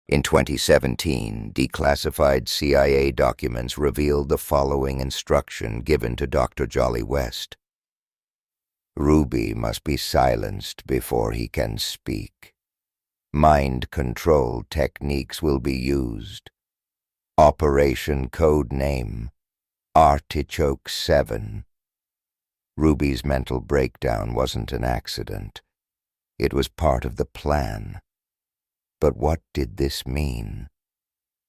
In 2017, declassified CIA documents revealed the following instruction given to Dr. Jolly West. Ruby must be silenced before he can speak. Mind control techniques will be used. Operation code name, Artichoke 7. Ruby's mental breakdown wasn't an accident. It was part of the plan. But what did this mean?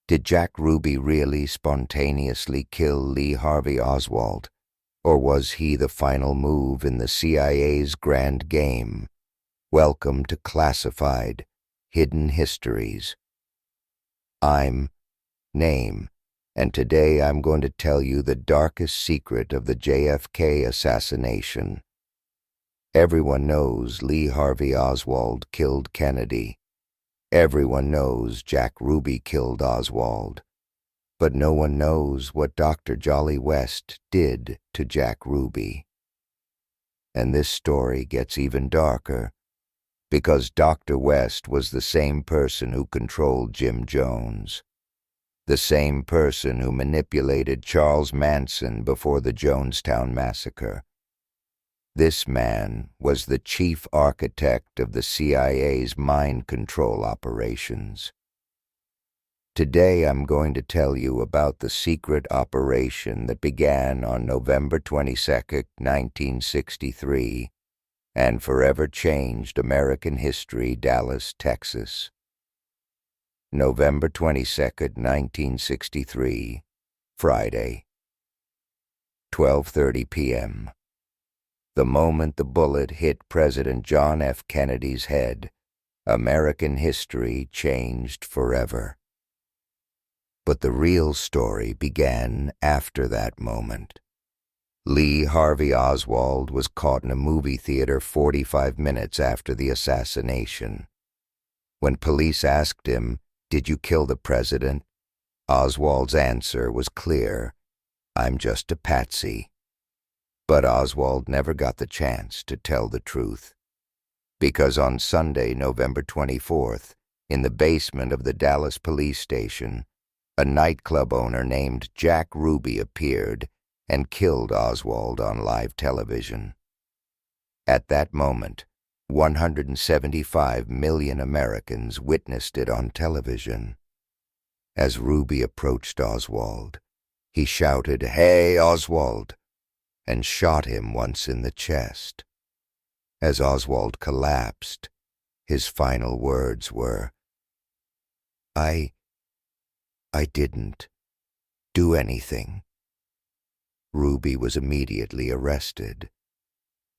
Did Jack Ruby really spontaneously kill Lee Harvey Oswald? Or was he the final move in the CIA's grand game? Welcome to Classified, Hidden Histories. I'm Name, and today I'm going to tell you the darkest secret of the JFK assassination. Everyone knows Lee Harvey Oswald killed Kennedy. Everyone knows Jack Ruby killed Oswald. But no one knows what Dr. Jolly West did to Jack Ruby. And this story gets even darker, because Dr. West was the same person who controlled Jim Jones, the same person who manipulated Charles Manson before the Jonestown massacre. This man was the chief architect of the CIA's mind control operations. Today I'm going to tell you about the secret operation that began on November 22, 1963, and forever changed American history, Dallas, Texas. November 22, 1963, Friday, 12:30 p.m. The moment the bullet hit President John F. Kennedy's head, American history changed forever. But the real story began after that moment. Lee Harvey Oswald was caught in a movie theater 45 minutes after the assassination. When police asked him, "Did you kill the president?" Oswald's answer was clear: "I'm just a patsy." But Oswald never got the chance to tell the truth. Because on Sunday, November 24th, in the basement of the Dallas police station, a nightclub owner named Jack Ruby appeared and killed Oswald on live television. At that moment, 175 million Americans witnessed it on television. As Ruby approached Oswald, he shouted, "Hey, Oswald!" and shot him once in the chest. As Oswald collapsed, his final words were, I didn't do anything." Ruby was immediately arrested.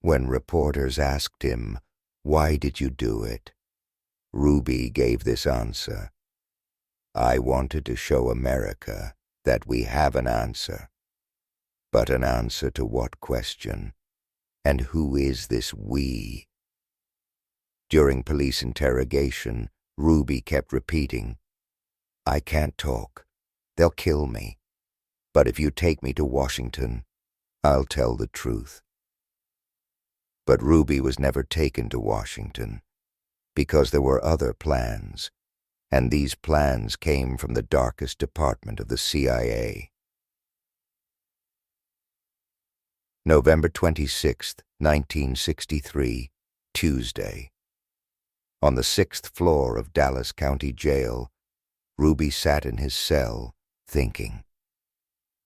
When reporters asked him, "Why did you do it?" Ruby gave this answer: "I wanted to show America that we have an answer. But an answer to what question? And who is this we?" During police interrogation, Ruby kept repeating, "I can't talk. They'll kill me. But if you take me to Washington, I'll tell the truth." But Ruby was never taken to Washington, because there were other plans, and these plans came from the darkest department of the CIA. November 26, 1963, Tuesday. On the 6th floor of Dallas County Jail, Ruby sat in his cell, thinking.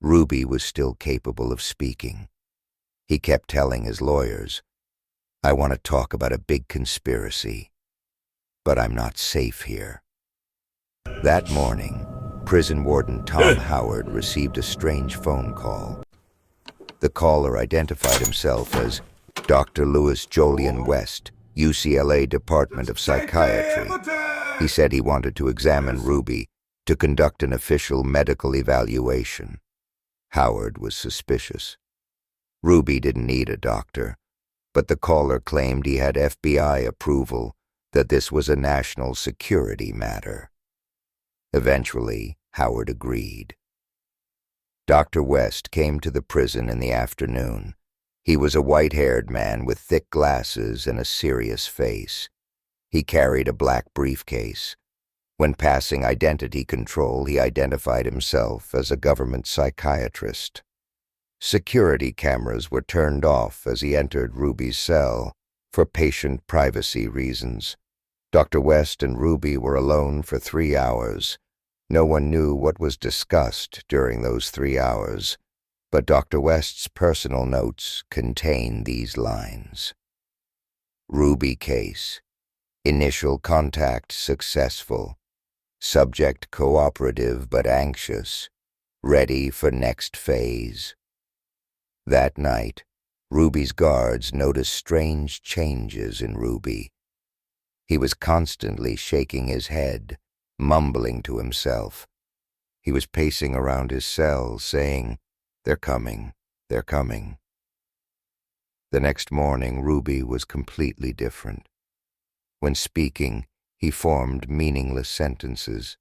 Ruby was still capable of speaking. He kept telling his lawyers, "I want to talk about a big conspiracy, but I'm not safe here." That morning, prison warden Tom Howard received a strange phone call. The caller identified himself as Dr. Louis Jolyon West, UCLA Department of Psychiatry. He said he wanted to examine Ruby to conduct an official medical evaluation. Howard was suspicious. Ruby didn't need a doctor, but the caller claimed he had FBI approval that this was a national security matter. Eventually, Howard agreed. Dr. West came to the prison in the afternoon. He was a white-haired man with thick glasses and a serious face. He carried a black briefcase. When passing identity control, he identified himself as a government psychiatrist. Security cameras were turned off as he entered Ruby's cell for patient privacy reasons. Dr. West and Ruby were alone for 3 hours. No one knew what was discussed during those 3 hours, but Dr. West's personal notes contain these lines. Ruby case. Initial contact successful. Subject cooperative but anxious. Ready for next phase. That night, Ruby's guards noticed strange changes in Ruby. He was constantly shaking his head, mumbling to himself. He was pacing around his cell, saying, "They're coming, they're coming." The next morning, Ruby was completely different. When speaking, he formed meaningless sentences.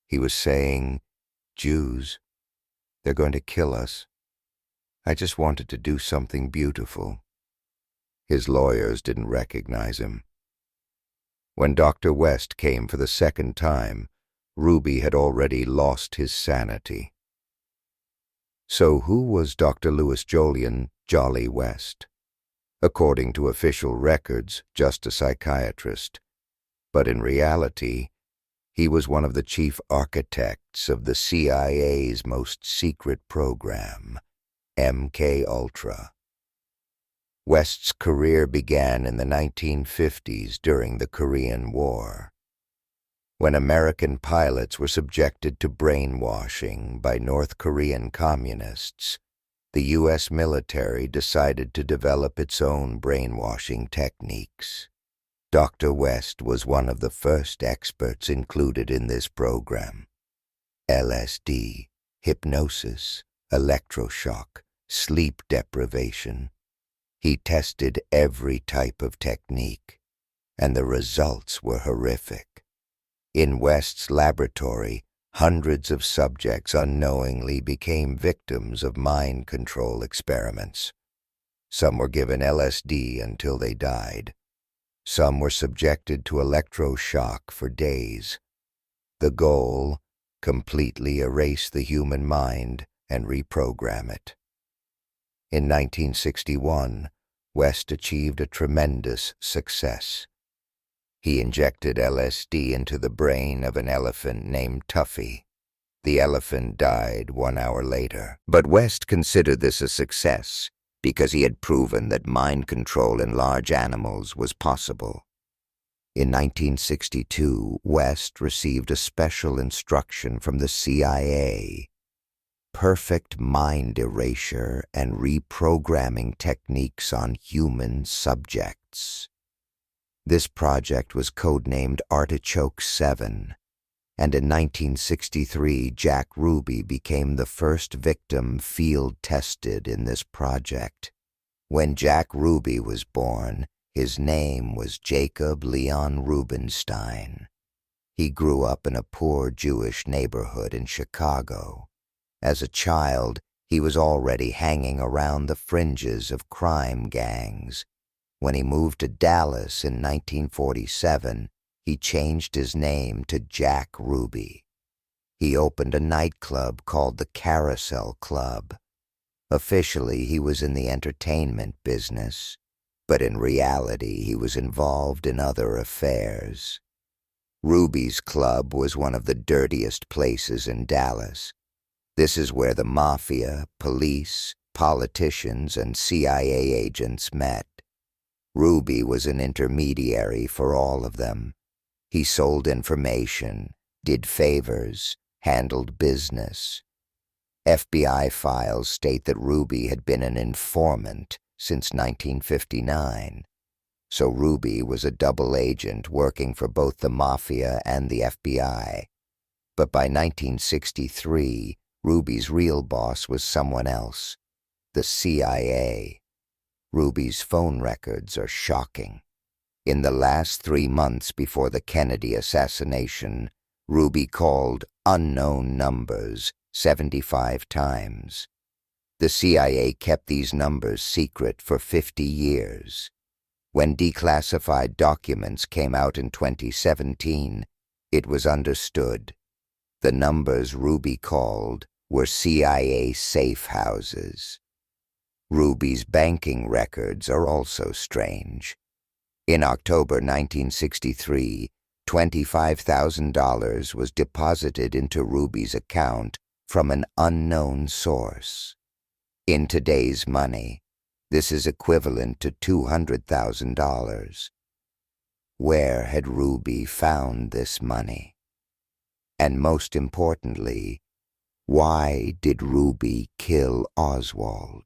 He was saying, "Jews, they're going to kill us. I just wanted to do something beautiful." His lawyers didn't recognize him. When Dr. West came for the second time, Ruby had already lost his sanity. So who was Dr. Louis Jolyon Jolly West? According to official records, just a psychiatrist. But in reality, he was one of the chief architects of the CIA's most secret program, MK Ultra. West's career began in the 1950s during the Korean War, when American pilots were subjected to brainwashing by North Korean communists. The U.S. military decided to develop its own brainwashing techniques. Dr. West was one of the first experts included in this program. LSD, hypnosis, electroshock, sleep deprivation. He tested every type of technique, and the results were horrific. In West's laboratory, hundreds of subjects unknowingly became victims of mind control experiments. Some were given LSD until they died. Some were subjected to electroshock for days. The goal, completely erase the human mind and reprogram it. In 1961, West achieved a tremendous success. He injected LSD into the brain of an elephant named Tuffy. The elephant died 1 hour later. But West considered this a success because he had proven that mind control in large animals was possible. In 1962, West received a special instruction from the CIA. Perfect mind erasure and reprogramming techniques on human subjects. This project was codenamed Artichoke 7, and in 1963 Jack Ruby became the first victim field-tested in this project. When Jack Ruby was born, his name was Jacob Leon Rubenstein. He grew up in a poor Jewish neighborhood in Chicago. As a child, he was already hanging around the fringes of crime gangs. When he moved to Dallas in 1947, he changed his name to Jack Ruby. He opened a nightclub called the Carousel Club. Officially, he was in the entertainment business, but in reality, he was involved in other affairs. Ruby's club was one of the dirtiest places in Dallas. This is where the mafia, police, politicians, and CIA agents met. Ruby was an intermediary for all of them. He sold information, did favors, handled business. FBI files state that Ruby had been an informant since 1959. So Ruby was a double agent working for both the mafia and the FBI. But by 1963, Ruby's real boss was someone else, the CIA. Ruby's phone records are shocking. In the last 3 months before the Kennedy assassination, Ruby called unknown numbers 75 times. The CIA kept these numbers secret for 50 years. When declassified documents came out in 2017, It was understood. The numbers Ruby called were CIA safe houses. Ruby's banking records are also strange. In October 1963, $25,000 was deposited into Ruby's account from an unknown source. In today's money, this is equivalent to $200,000. Where had Ruby found this money? And most importantly, why did Ruby kill Oswald?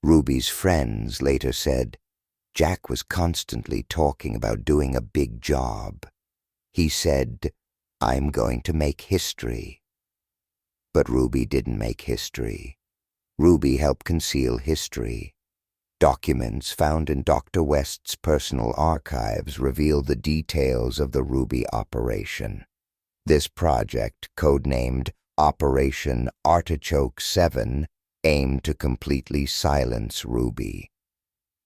Ruby's friends later said, Jack was constantly talking about doing a big job. He said, I'm going to make history. But Ruby didn't make history. Ruby helped conceal history. Documents found in Dr. West's personal archives reveal the details of the Ruby operation. This project, codenamed Operation Artichoke 7, aimed to completely silence Ruby.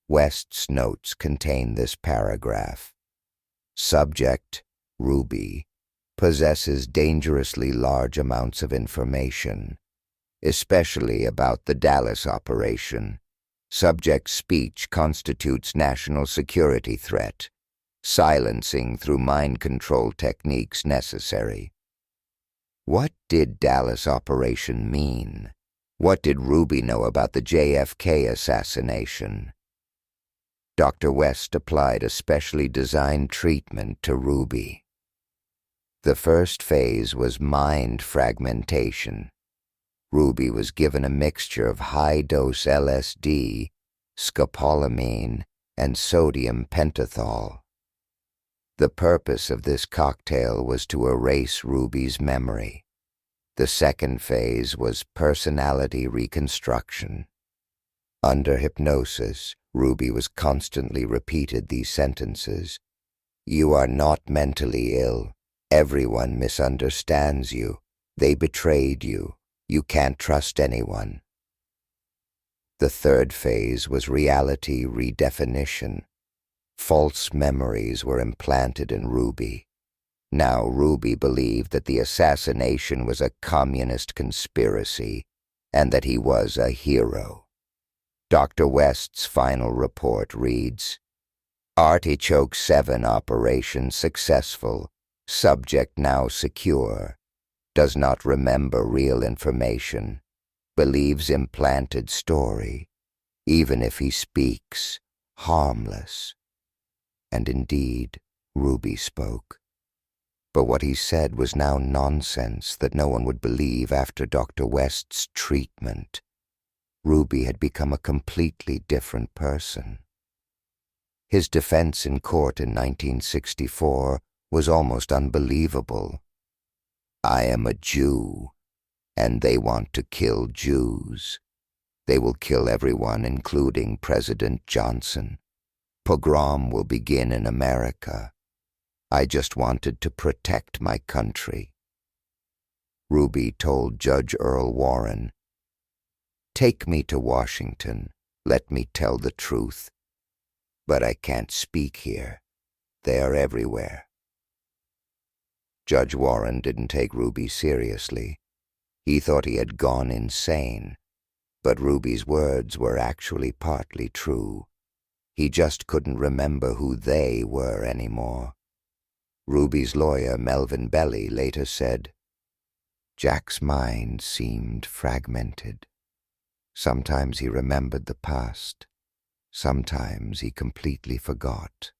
West's notes contain this paragraph. Subject, Ruby, possesses dangerously large amounts of information, especially about the Dallas operation. Subject's speech constitutes national security threat. Silencing through mind control techniques necessary. What did Dallas operation mean? What did Ruby know about the JFK assassination? Dr. West applied a specially designed treatment to Ruby. The first phase was mind fragmentation. Ruby was given a mixture of high-dose LSD, scopolamine, and sodium pentothal. The purpose of this cocktail was to erase Ruby's memory. The second phase was personality reconstruction. Under hypnosis, Ruby was constantly repeated these sentences. You are not mentally ill. Everyone misunderstands you. They betrayed you. You can't trust anyone. The third phase was reality redefinition. False memories were implanted in Ruby. Now Ruby believed that the assassination was a communist conspiracy and that he was a hero. Dr. West's final report reads, Artichoke 7 operation successful. Subject now secure. Does not remember real information. Believes implanted story. Even if he speaks, harmless. And indeed, Ruby spoke. But what he said was now nonsense that no one would believe after Dr. West's treatment. Ruby had become a completely different person. His defense in court in 1964 was almost unbelievable. I am a Jew, and they want to kill Jews. They will kill everyone, including President Johnson. Pogrom will begin in America. I just wanted to protect my country. Ruby told Judge Earl Warren, Take me to Washington. Let me tell the truth. But I can't speak here. They are everywhere. Judge Warren didn't take Ruby seriously. He thought he had gone insane. But Ruby's words were actually partly true. He just couldn't remember who they were anymore. Ruby's lawyer, Melvin Belly, later said, Jack's mind seemed fragmented. Sometimes he remembered the past. Sometimes he completely forgot.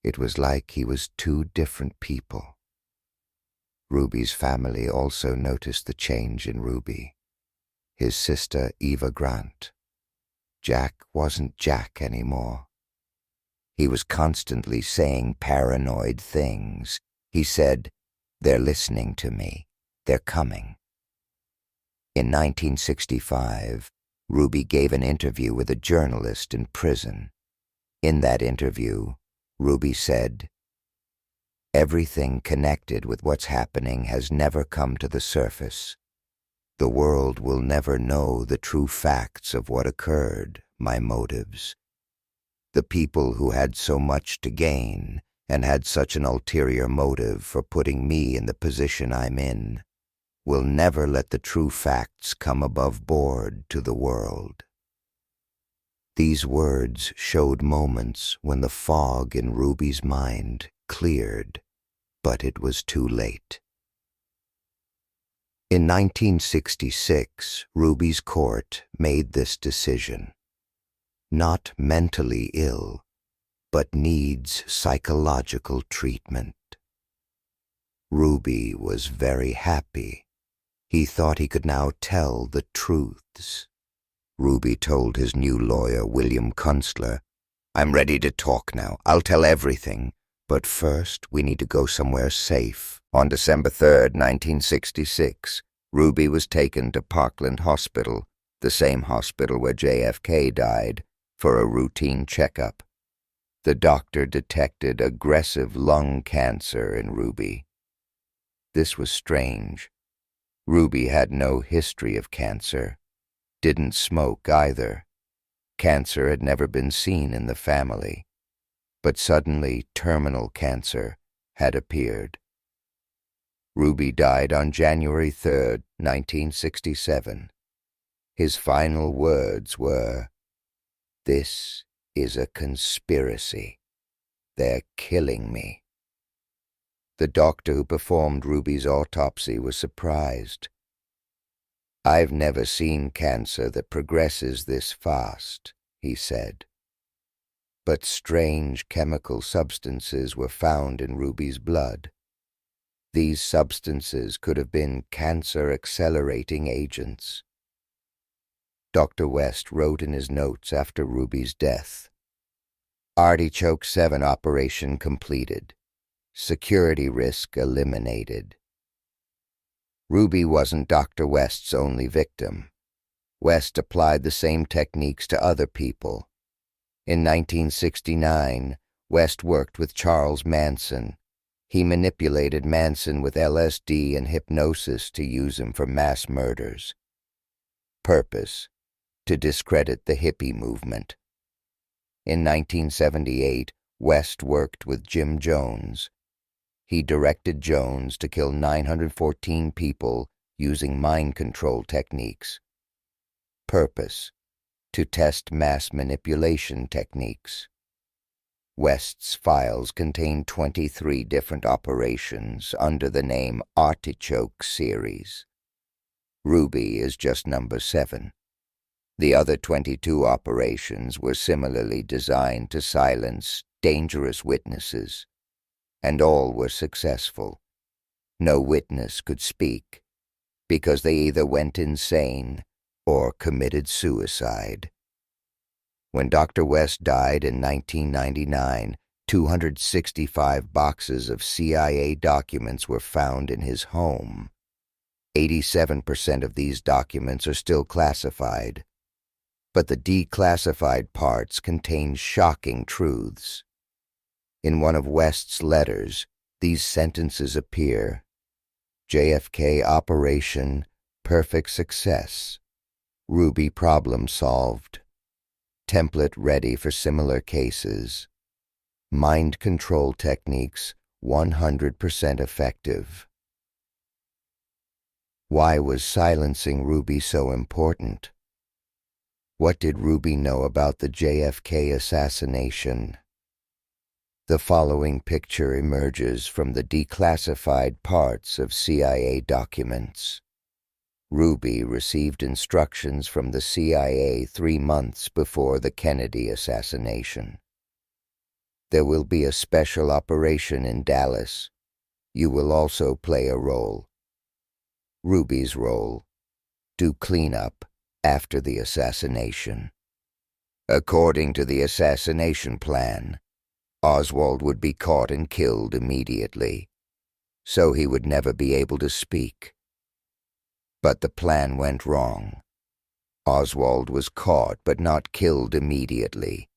It was like he was two different people. Ruby's family also noticed the change in Ruby. His sister, Eva Grant. Jack wasn't Jack anymore. He was constantly saying paranoid things. He said, They're listening to me. They're coming. In 1965, Ruby gave an interview with a journalist in prison. In that interview, Ruby said, Everything connected with what's happening has never come to the surface. The world will never know the true facts of what occurred, my motives. The people who had so much to gain and had such an ulterior motive for putting me in the position I'm in, will never let the true facts come above board to the world." These words showed moments when the fog in Ruby's mind cleared, but it was too late. In 1966, Ruby's court made this decision: not mentally ill, but needs psychological treatment. Ruby was very happy. He thought he could now tell the truths. Ruby told his new lawyer, William Kunstler, "I'm ready to talk now. I'll tell everything. But first, we need to go somewhere safe." On December 3rd, 1966, Ruby was taken to Parkland Hospital, the same hospital where JFK died, for a routine checkup. The doctor detected aggressive lung cancer in Ruby. This was strange. Ruby had no history of cancer, didn't smoke either. Cancer had never been seen in the family, but suddenly terminal cancer had appeared. Ruby died on January 3rd, 1967. His final words were, "This is a conspiracy. They're killing me." The doctor who performed Ruby's autopsy was surprised. "I've never seen cancer that progresses this fast," he said. But strange chemical substances were found in Ruby's blood. These substances could have been cancer-accelerating agents. Dr. West wrote in his notes after Ruby's death, "Artichoke 7 operation completed. Security risk eliminated." Ruby wasn't Dr. West's only victim. West applied the same techniques to other people. In 1969, West worked with Charles Manson. He manipulated Manson with LSD and hypnosis to use him for mass murders. Purpose: to discredit the hippie movement. In 1978, West worked with Jim Jones. He directed Jones to kill 914 people using mind control techniques. Purpose: to test mass manipulation techniques. West's files contain 23 different operations under the name Artichoke Series. Ruby is just number 7. The other 22 operations were similarly designed to silence dangerous witnesses, and all were successful. No witness could speak, because they either went insane or committed suicide. When Dr. West died in 1999, 265 boxes of CIA documents were found in his home. 87% of these documents are still classified, but the declassified parts contain shocking truths. In one of West's letters, these sentences appear: JFK operation, perfect success. Ruby problem solved. Template ready for similar cases. Mind control techniques 100% effective. Why was silencing Ruby so important? What did Ruby know about the JFK assassination? The following picture emerges from the declassified parts of CIA documents. Ruby received instructions from the CIA 3 months before the Kennedy assassination. There will be a special operation in Dallas. You will also play a role. Ruby's role: do cleanup after the assassination. According to the assassination plan, Oswald would be caught and killed immediately, so he would never be able to speak. But the plan went wrong. Oswald was caught but not killed immediately.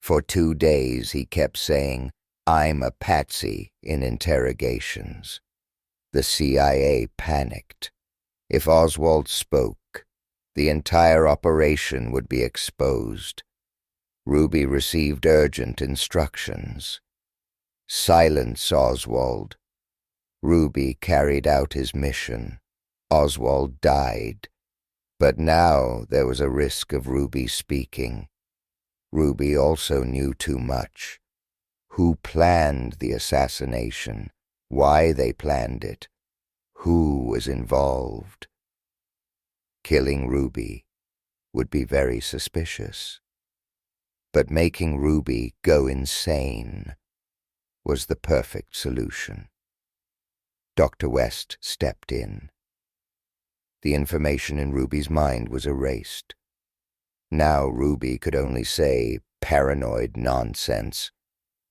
For 2 days he kept saying, "I'm a patsy," in interrogations. The CIA panicked. If Oswald spoke, the entire operation would be exposed. Ruby received urgent instructions. Silence Oswald. Ruby carried out his mission. Oswald died. But now there was a risk of Ruby speaking. Ruby also knew too much. Who planned the assassination? Why they planned it? Who was involved? Killing Ruby would be very suspicious. But making Ruby go insane was the perfect solution. Dr. West stepped in. The information in Ruby's mind was erased. Now Ruby could only say paranoid nonsense.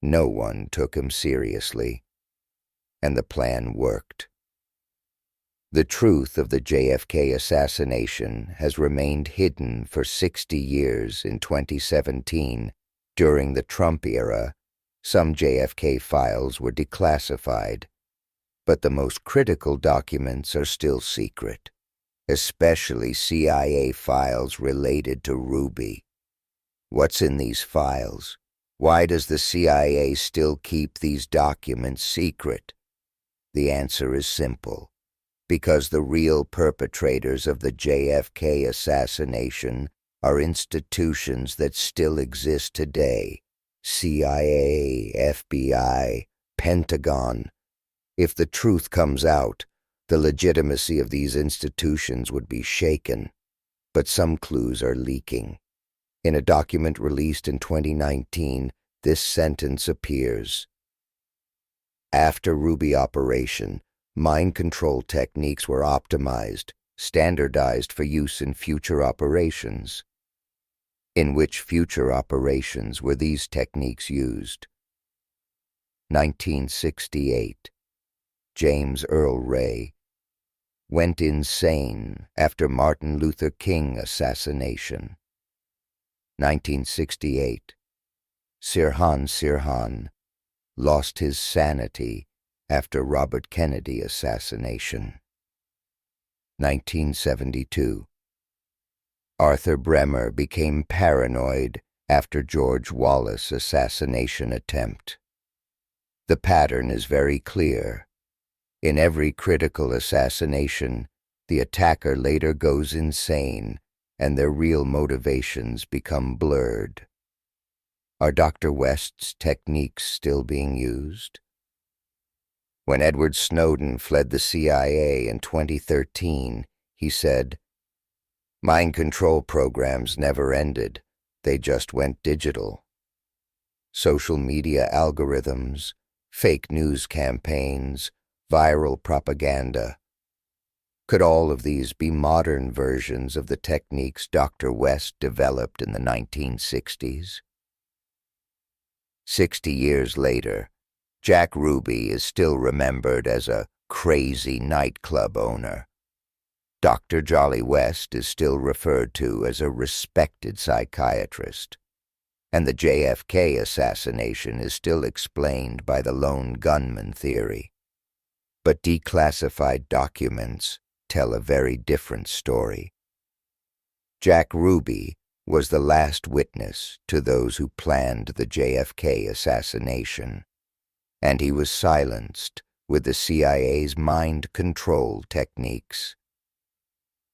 No one took him seriously. And the plan worked. The truth of the JFK assassination has remained hidden for 60 years. In 2017, during the Trump era, some JFK files were declassified, but the most critical documents are still secret, especially CIA files related to Ruby. What's in these files? Why does the CIA still keep these documents secret? The answer is simple. Because the real perpetrators of the JFK assassination are institutions that still exist today. CIA, FBI, Pentagon. If the truth comes out, the legitimacy of these institutions would be shaken. But some clues are leaking. In a document released in 2019, this sentence appears. After Ruby operation, mind control techniques were optimized, standardized for use in future operations. In which future operations were these techniques used? 1968. James Earl Ray went insane after Martin Luther King assassination. 1968. Sirhan lost his sanity after Robert Kennedy assassination. 1972. Arthur Bremer became paranoid after George Wallace assassination attempt. The pattern is very clear. In every critical assassination, the attacker later goes insane and their real motivations become blurred. Are Dr. West's techniques still being used? When Edward Snowden fled the CIA in 2013, he said, "Mind control programs never ended, they just went digital." Social media algorithms, fake news campaigns, viral propaganda. Could all of these be modern versions of the techniques Dr. West developed in the 1960s? 60 years later, Jack Ruby is still remembered as a crazy nightclub owner. Dr. Jolly West is still referred to as a respected psychiatrist. And the JFK assassination is still explained by the lone gunman theory. But declassified documents tell a very different story. Jack Ruby was the last witness to those who planned the JFK assassination, and he was silenced with the CIA's mind control techniques.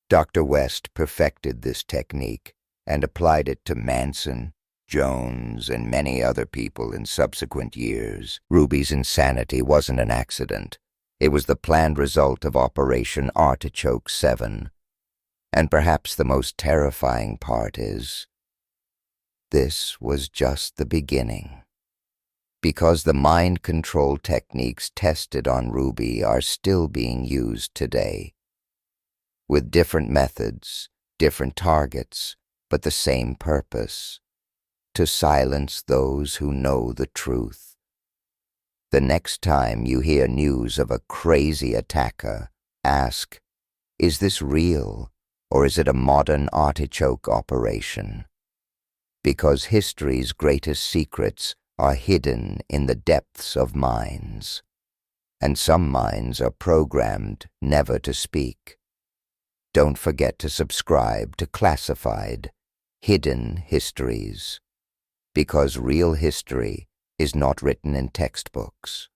Dr. West perfected this technique and applied it to Manson, Jones, and many other people in subsequent years. Ruby's insanity wasn't an accident. It was the planned result of Operation Artichoke 7. And perhaps the most terrifying part is, this was just the beginning. Because the mind control techniques tested on Ruby are still being used today. With different methods, different targets, but the same purpose: to silence those who know the truth. The next time you hear news of a crazy attacker, ask, is this real, or is it a modern artichoke operation? Because history's greatest secrets are hidden in the depths of minds, and some minds are programmed never to speak. Don't forget to subscribe to Classified, Hidden Histories, because real history is not written in textbooks.